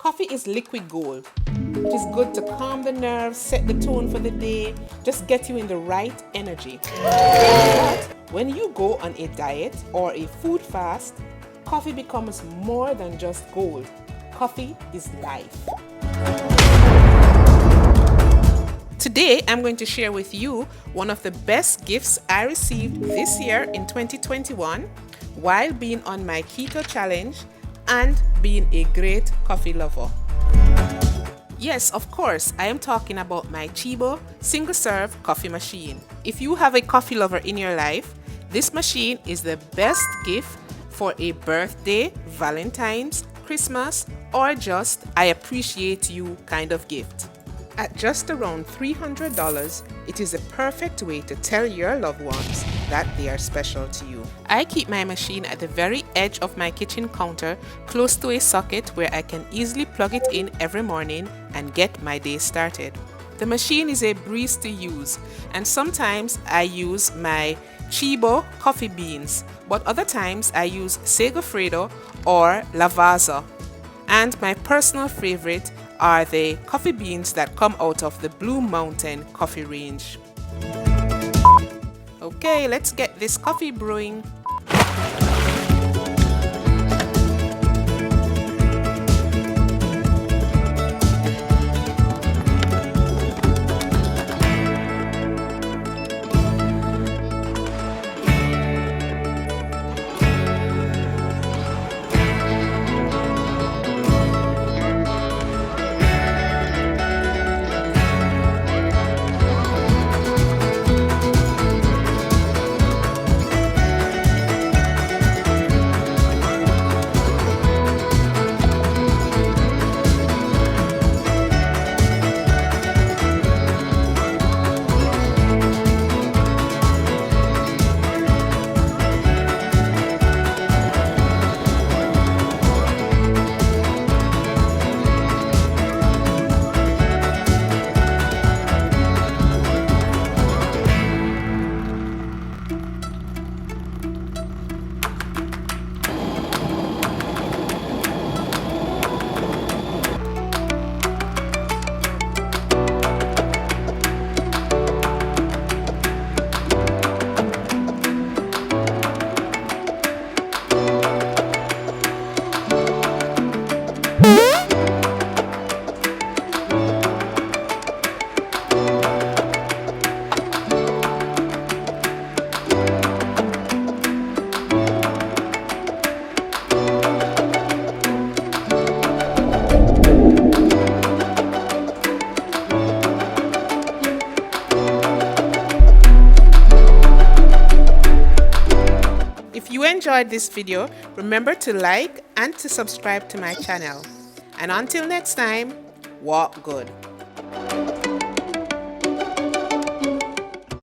Coffee is liquid gold. It is good to calm the nerves, set the tone for the day, just get you in the right energy. But when you go on a diet or a food fast, coffee becomes more than just gold. Coffee is life. Today, I'm going to share with you one of the best gifts I received this year in 2021 while being on my keto challenge and being a great coffee lover. Yes, of course, I am talking about my Tchibo single-serve coffee machine. If you have a coffee lover in your life, this machine is the best gift for a birthday, Valentine's, Christmas, or just I appreciate you kind of gift. At just around $300, it is a perfect way to tell your loved ones that they are special to you. I keep my machine at the very edge of my kitchen counter, close to a socket where I can easily plug it in every morning and get my day started. The machine is a breeze to use, and sometimes I use my Tchibo coffee beans, but other times I use Segafredo or Lavazza. And my personal favorite are the coffee beans that come out of the Blue Mountain coffee range. Okay, let's get this coffee brewing. If you enjoyed this video, remember to like and to subscribe to my channel. And until next time, walk good.